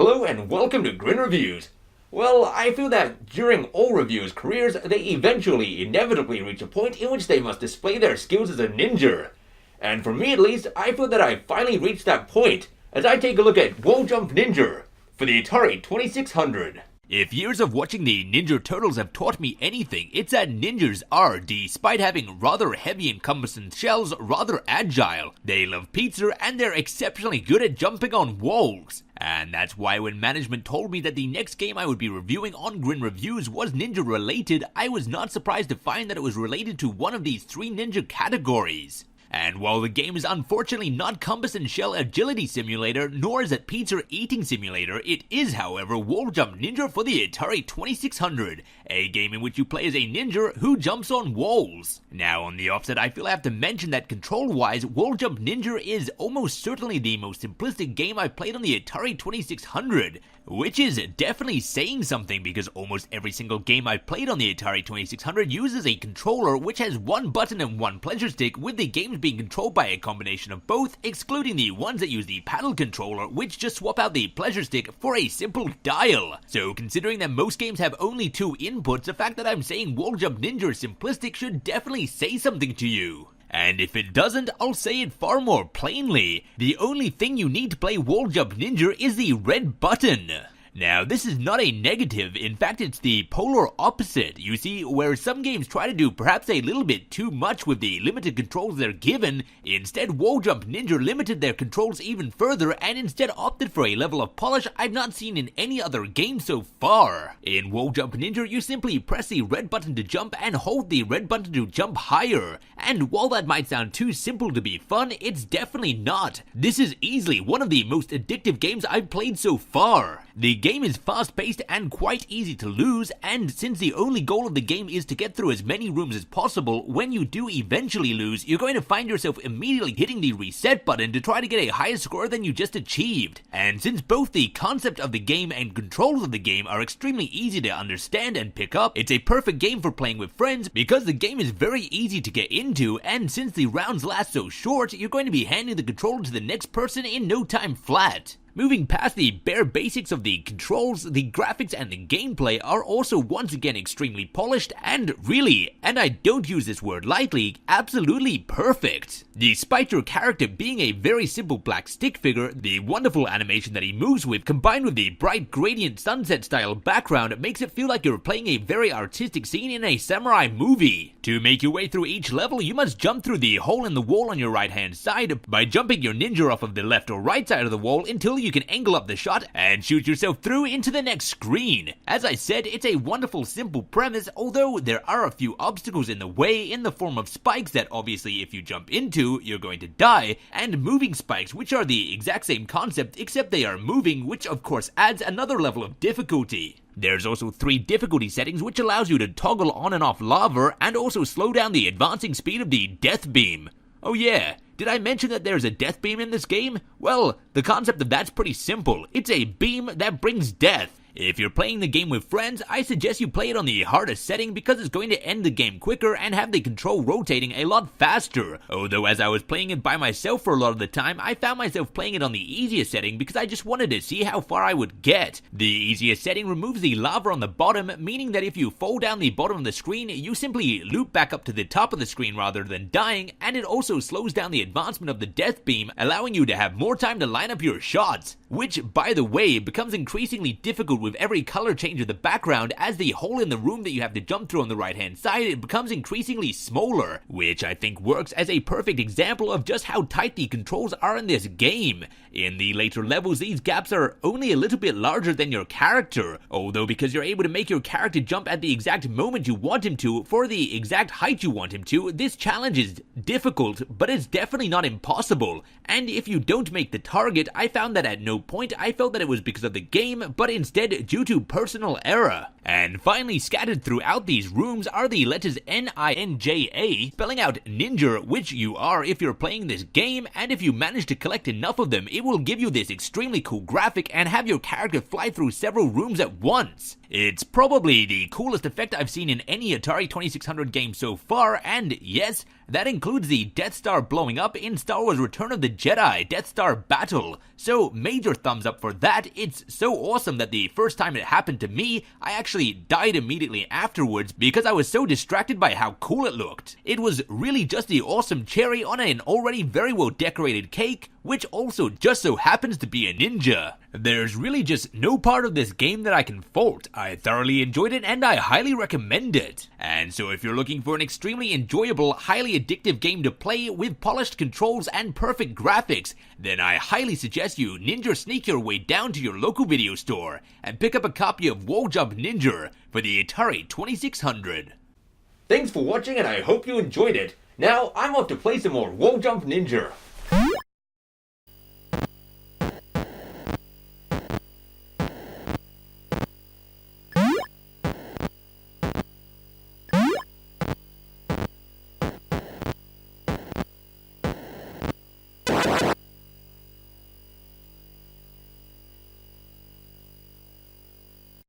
Hello and welcome to Grin Reviews. Well, I feel that during all reviewers' careers, they eventually, inevitably reach a point in which they must display their skills as a ninja. And for me at least, I feel that I finally reached that point as I take a look at Wall Jump Ninja for the Atari 2600. If years of watching the Ninja Turtles have taught me anything, it's that ninjas are, despite having rather heavy and cumbersome shells, rather agile. They love pizza and they're exceptionally good at jumping on walls. And that's why when management told me that the next game I would be reviewing on Grin Reviews was ninja related, I was not surprised to find that it was related to one of these three ninja categories. And while the game is unfortunately not Compass and Shell Agility Simulator, nor is it Pizza Eating Simulator, it is, however, Wall Jump Ninja for the Atari 2600, a game in which you play as a ninja who jumps on walls. Now, on the offset, I feel I have to mention that control-wise, Wall Jump Ninja is almost certainly the most simplistic game I've played on the Atari 2600, which is definitely saying something because almost every single game I've played on the Atari 2600 uses a controller which has one button and one pleasure stick, with the games being controlled by a combination of both, excluding the ones that use the paddle controller, which just swap out the pleasure stick for a simple dial. So considering that most games have only two inputs, the fact that I'm saying Wall Jump Ninja is simplistic should definitely say something to you. And if it doesn't, I'll say it far more plainly. The only thing you need to play Wall Jump Ninja is the red button. Now, this is not a negative, in fact it's the polar opposite. You see, where some games try to do perhaps a little bit too much with the limited controls they're given, instead Wall Jump Ninja limited their controls even further and instead opted for a level of polish I've not seen in any other game so far. In Wall Jump Ninja, you simply press the red button to jump and hold the red button to jump higher. And while that might sound too simple to be fun, it's definitely not. This is easily one of the most addictive games I've played so far. The game is fast-paced and quite easy to lose, and since the only goal of the game is to get through as many rooms as possible, when you do eventually lose, you're going to find yourself immediately hitting the reset button to try to get a higher score than you just achieved. And since both the concept of the game and controls of the game are extremely easy to understand and pick up, it's a perfect game for playing with friends because the game is very easy to get into, and since the rounds last so short, you're going to be handing the controller to the next person in no time flat. Moving past the bare basics of the controls, the graphics and the gameplay are also once again extremely polished and really, and I don't use this word lightly, absolutely perfect. Despite your character being a very simple black stick figure, the wonderful animation that he moves with combined with the bright gradient sunset style background makes it feel like you're playing a very artistic scene in a samurai movie. To make your way through each level, you must jump through the hole in the wall on your right hand side by jumping your ninja off of the left or right side of the wall until you can angle up the shot and shoot yourself through into the next screen. As I said, it's a wonderful simple premise, although there are a few obstacles in the way in the form of spikes that obviously if you jump into, you're going to die, and moving spikes, which are the exact same concept except they are moving, which of course adds another level of difficulty. There's also 3 difficulty settings which allows you to toggle on and off lava and also slow down the advancing speed of the death beam. Oh yeah, did I mention that there's a death beam in this game? Well, the concept of that's pretty simple. It's a beam that brings death. If you're playing the game with friends, I suggest you play it on the hardest setting because it's going to end the game quicker and have the control rotating a lot faster. Although as I was playing it by myself for a lot of the time, I found myself playing it on the easiest setting because I just wanted to see how far I would get. The easiest setting removes the lava on the bottom, meaning that if you fall down the bottom of the screen, you simply loop back up to the top of the screen rather than dying, and it also slows down the advancement of the death beam, allowing you to have more time to line up your shots. Which, by the way, becomes increasingly difficult with every color change of the background, as the hole in the room that you have to jump through on the right hand side, it becomes increasingly smaller, which I think works as a perfect example of just how tight the controls are in this game. In the later levels, these gaps are only a little bit larger than your character, although because you're able to make your character jump at the exact moment you want him to, for the exact height you want him to, this challenge is difficult, but it's definitely not impossible. And if you don't make the target, I found that at no point I felt that it was because of the game, but instead due to personal error. And finally, scattered throughout these rooms are the letters N-I-N-J-A, spelling out ninja, which you are if you're playing this game, and if you manage to collect enough of them, it will give you this extremely cool graphic and have your character fly through several rooms at once. It's probably the coolest effect I've seen in any Atari 2600 game so far, and yes, That includes the Death Star blowing up in Star Wars Return of the Jedi Death Star battle. So major thumbs up for that. It's so awesome that the first time it happened to me, I actually died immediately afterwards because I was so distracted by how cool it looked. It was really just the awesome cherry on an already very well decorated cake, which also just so happens to be a ninja. There's really just no part of this game that I can fault. I thoroughly enjoyed it and I highly recommend it. And so if you're looking for an extremely enjoyable, highly addictive game to play with polished controls and perfect graphics, then I highly suggest you ninja sneak your way down to your local video store and pick up a copy of Wall Jump Ninja for the Atari 2600. Thanks for watching and I hope you enjoyed it. Now, I'm off to play some more Wall Jump Ninja.